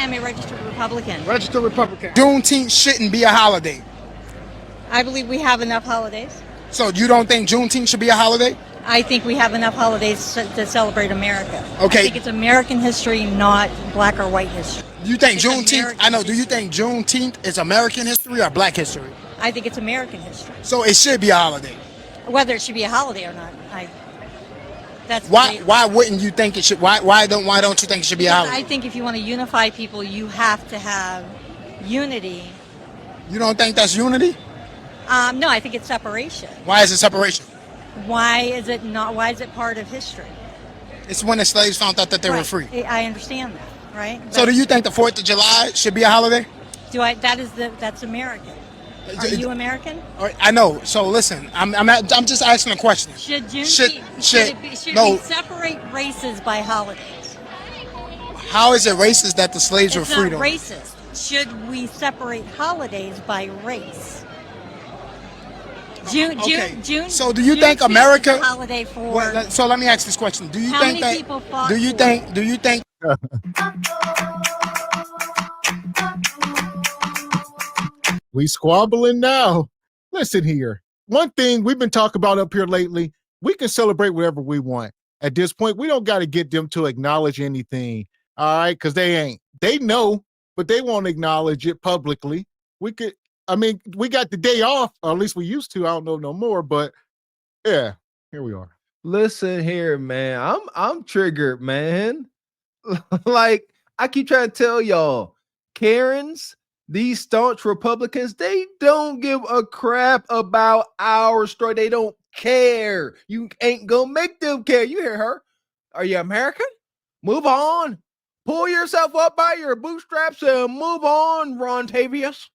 I'm a registered Republican. Registered Republican. Juneteenth shouldn't be a holiday. I believe we have enough holidays. So you don't think Juneteenth should be a holiday? I think we have enough holidays to celebrate America. Okay. I think it's American history, not black or white history. Do you think It's Juneteenth, American I know, do you history. think Juneteenth is American history or black history? I think it's American history. So it should be a holiday. Whether it should be a holiday or not, that's Why debatable. why wouldn't you think it should, why don't you think it should be a Because I holiday? think if you want to unify people, you have to have unity. You don't think that's unity? No, I think it's separation. Why is it separation? Why is it not? Why is it part of history? It's when the slaves found out that they were Right. free. I understand that, right? So do you think the 4th of July should be a holiday? That's American. Are you American? I know. So listen, I'm just asking a question. Should Juneteenth, no. we separate races by holidays? How is it racist that the slaves It's were free? not racist. Should we separate holidays by race? June. So do you think America? Is a holiday for? Well, so let me ask this question: Do you How think many that? people fought Do you for think? Do you think? We squabbling now. Listen here. One thing we've been talking about up here lately, we can celebrate whatever we want. At this point, we don't got to get them to acknowledge anything. All right, because they ain't. They know, but they won't acknowledge it publicly. We got the day off, or at least we used to. I don't know no more, but yeah, here we are. Listen here, man. I'm triggered, man. Like I keep trying to tell y'all, Karens, these staunch Republicans, they don't give a crap about our story. They don't care. You ain't gonna make them care. You hear her? Are you American? Move on. Pull yourself up by your bootstraps and move on, Ron Tavius.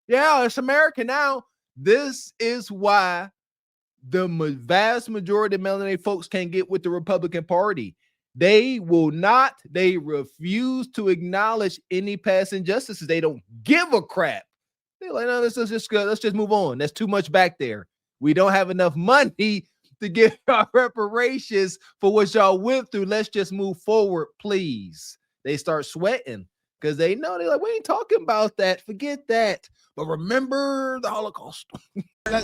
Yeah, it's American now. This is why the vast majority of melanated folks can't get with the Republican Party. They refuse to acknowledge any past injustices. They don't give a crap. They're like, no, let's just move on. That's too much back there. We don't have enough money to give our reparations for what y'all went through. Let's just move forward, please. They start sweating because they know, they're like, we ain't talking about that. Forget that. But remember the Holocaust.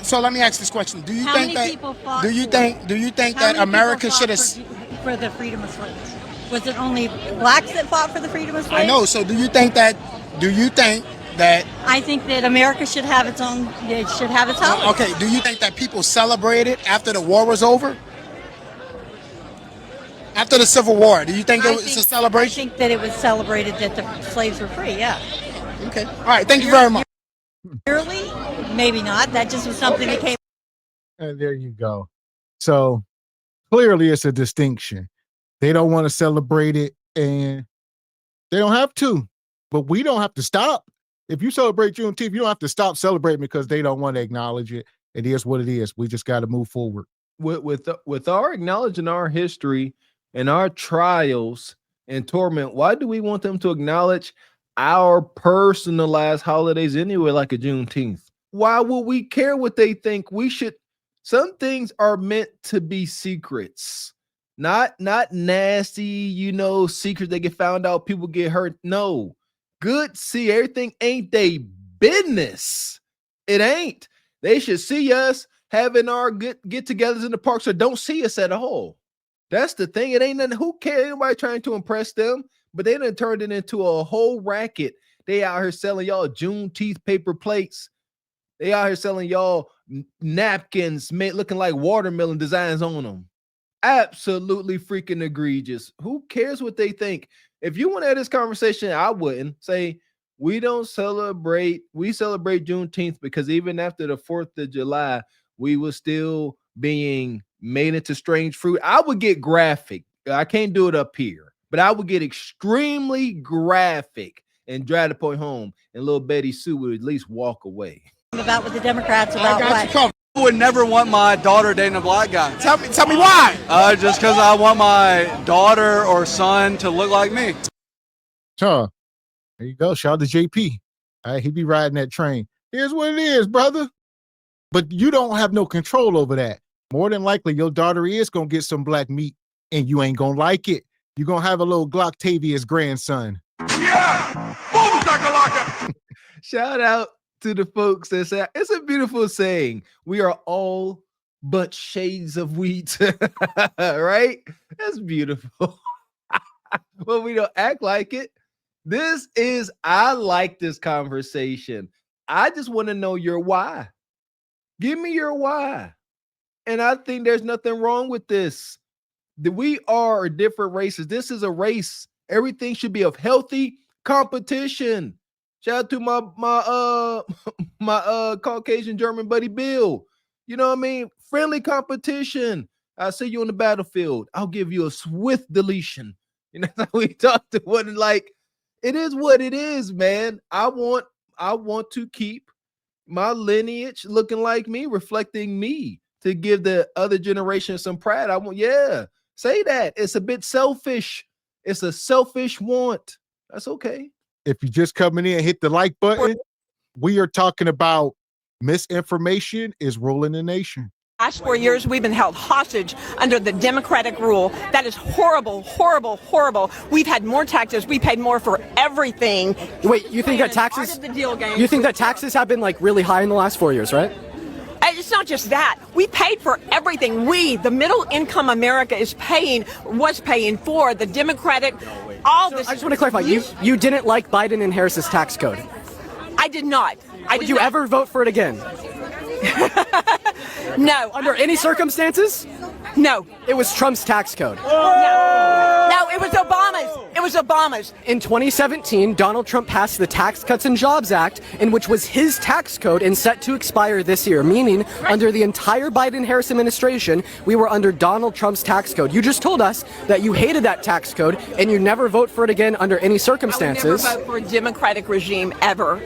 So let me ask this question: Do you How think many that? people fought Do you for think? it? Do you think How that many people America fought should have? for the freedom of slaves? Was it only blacks that fought for the freedom of slaves? I know. So do you think that? Do you think that? I think that America should have its own. It should have its holiday. Okay. Do you think that people celebrated after the war was over? After the Civil War, do you think it was a celebration? I think that it was celebrated that the slaves were free. Yeah. Okay. All right. Thank you very much. Yearly? Maybe not. That just was something that came. And there you go. So clearly it's a distinction. They don't want to celebrate it and they don't have to, but we don't have to stop. If you celebrate Juneteenth, you don't have to stop celebrating because they don't want to acknowledge it. It is what it is. We just got to move forward. With our acknowledging our history and our trials and torment, why do we want them to acknowledge our personalized holidays anyway, like a Juneteenth? Why would we care what they think? We should. Some things are meant to be secrets, not nasty, secrets that get found out, people get hurt. No, good. See, everything ain't they business. It ain't. They should see us having our get-togethers in the park, so don't see us at all. That's the thing. It ain't nothing. Who cares? Anybody trying to impress them? But they done turned it into a whole racket. They out here selling y'all Juneteenth paper plates. They out here selling y'all napkins made looking like watermelon designs on them. Absolutely freaking egregious. Who cares what they think? If you want to have this conversation, I wouldn't say we celebrate Juneteenth because even after the 4th of July, we were still being made into strange fruit. I would get graphic. I can't do it up here, but I would get extremely graphic and drive the point home, and little Betty Sue would at least walk away. About with the Democrats about what? I would never want my daughter dating a black guy. Tell me why. Just because I want my daughter or son to look like me. Huh. There you go. Shout out to JP. All right, he be riding that train. Here's what it is, brother. But you don't have no control over that. More than likely, your daughter is going to get some black meat, and you ain't going to like it. You're going to have a little Glocktavius grandson. Shout out to the folks that say it's a beautiful saying. We are all but shades of wheat, right? That's beautiful. Well, we don't act like it. I like this conversation. I just want to know your why. Give me your why. And I think there's nothing wrong with this. We are different races. This is a race. Everything should be of healthy competition. Shout out to my Caucasian German buddy Bill. You know what I mean? Friendly competition. I'll see you on the battlefield. I'll give you a swift deletion. You know, that's how we talk to one. Like, it is what it is, man. I want to keep my lineage looking like me, reflecting me, to give the other generation some pride. Say that. It's a bit selfish. It's a selfish want. That's okay. If you're just coming in, hit the like button. We are talking about misinformation is ruling the nation. Last 4 years, we've been held hostage under the Democratic rule. That is horrible, horrible, horrible. We've had more taxes. We paid more for everything. Wait, you think that taxes? Part of the deal game. You think that taxes have been like really high in the last 4 years, right? It's not just that. We paid for everything. The middle income America was paying for the Democratic, all this. I just want to clarify, you didn't like Biden and Harris's tax code. I did not. Would you ever vote for it again? No. Under any circumstances? No. It was Trump's tax code. No, it was Obama's. It was Obama's. In 2017, Donald Trump passed the Tax Cuts and Jobs Act, in which was his tax code and set to expire this year, meaning under the entire Biden-Harris administration, we were under Donald Trump's tax code. You just told us that you hated that tax code and you never vote for it again under any circumstances. I would never vote for a Democratic regime ever.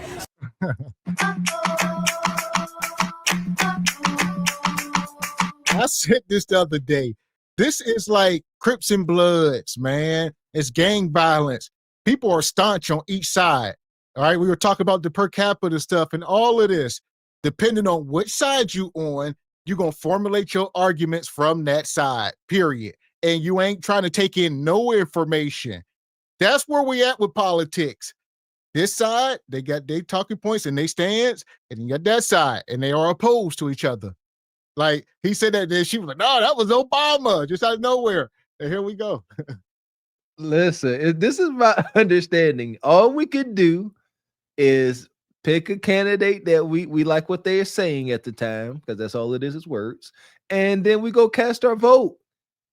I said this the other day. This is like Crips and Bloods, man. It's gang violence. People are staunch on each side. All right. We were talking about the per capita stuff and all of this. Depending on which side you on, you're going to formulate your arguments from that side, period. And you ain't trying to take in no information. That's where we at with politics. This side, they got their talking points and they stands, and you got that side, and they are opposed to each other. Like, he said that, then she was like, no, that was Obama, just out of nowhere. And here we go. Listen, this is my understanding. All we could do is pick a candidate that we like what they are saying at the time, because that's all it is words. And then we go cast our vote.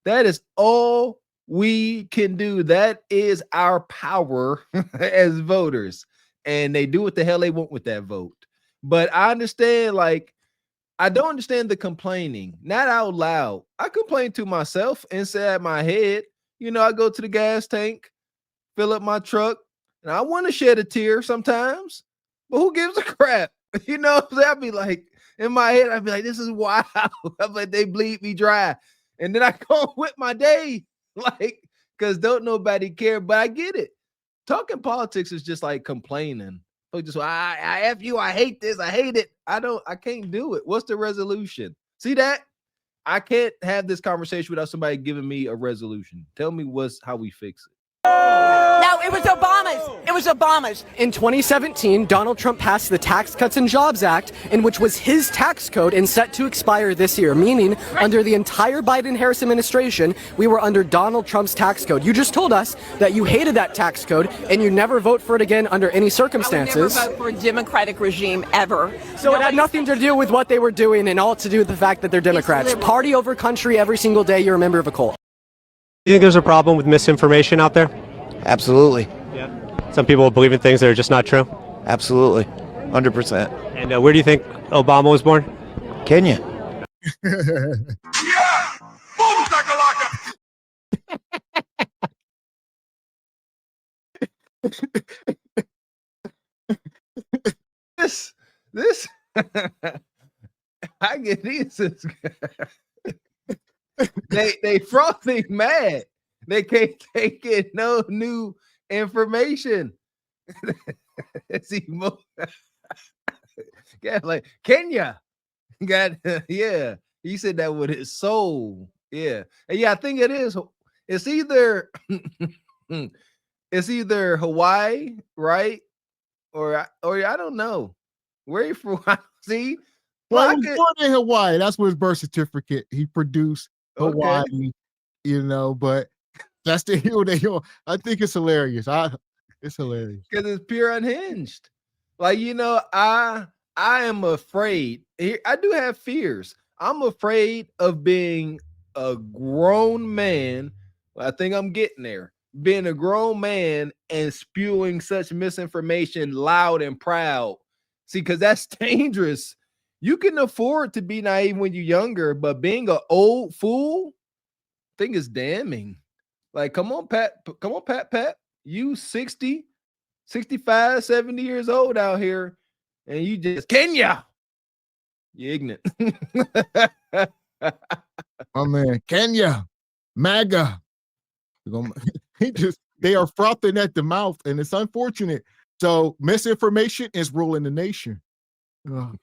That is all we can do. That is our power as voters. And they do what the hell they want with that vote. But I understand, like, I don't understand the complaining, not out loud. I complain to myself inside my head. You know, I go to the gas tank, fill up my truck, and I want to shed a tear sometimes, but who gives a crap? You know, I'd be like, in my head, I'd be like, this is wild. I'm like, they bleed me dry. And then I go with my day, like, because don't nobody care, but I get it. Talking politics is just like complaining. Just I F you, I hate this, I hate it. I can't do it. What's the resolution? See that? I can't have this conversation without somebody giving me a resolution. Tell me how we fix it. No, it was Obama's. It was Obama's. In 2017, Donald Trump passed the Tax Cuts and Jobs Act, in which was his tax code and set to expire this year, meaning under the entire Biden-Harris administration, we were under Donald Trump's tax code. You just told us that you hated that tax code and you never vote for it again under any circumstances. I would never vote for a Democratic regime ever. So it had nothing to do with what they were doing and all to do with the fact that they're Democrats. Party over country every single day, you're a member of a cult. Do you think there's a problem with misinformation out there? Absolutely. Yeah. Some people believe in things that are just not true? Absolutely. 100%. And where do you think Obama was born? Kenya. This I get these. They frothy mad. They can't take in no new information. Yeah, like Kenya. Yeah. He said that with his soul. Yeah. And yeah, I think it is. It's either It's either Hawaii, right? Or I don't know. Where you from? See? Well, I he was could- born in Hawaii. That's what his birth certificate. He produced Okay. Hawaii, but that's the hill they on. I think it's hilarious. It's hilarious. Because it's pure unhinged. Like, I am afraid. I do have fears. I'm afraid of being a grown man. I think I'm getting there. Being a grown man and spewing such misinformation loud and proud. See, because that's dangerous. You can afford to be naive when you're younger, but being an old fool, I think is damning. Like, come on, Pat. You 60, 65, 70 years old out here, and you just Kenya. You ignorant. Oh man, Kenya, MAGA. They are frothing at the mouth, and it's unfortunate. So misinformation is ruling the nation. Ugh.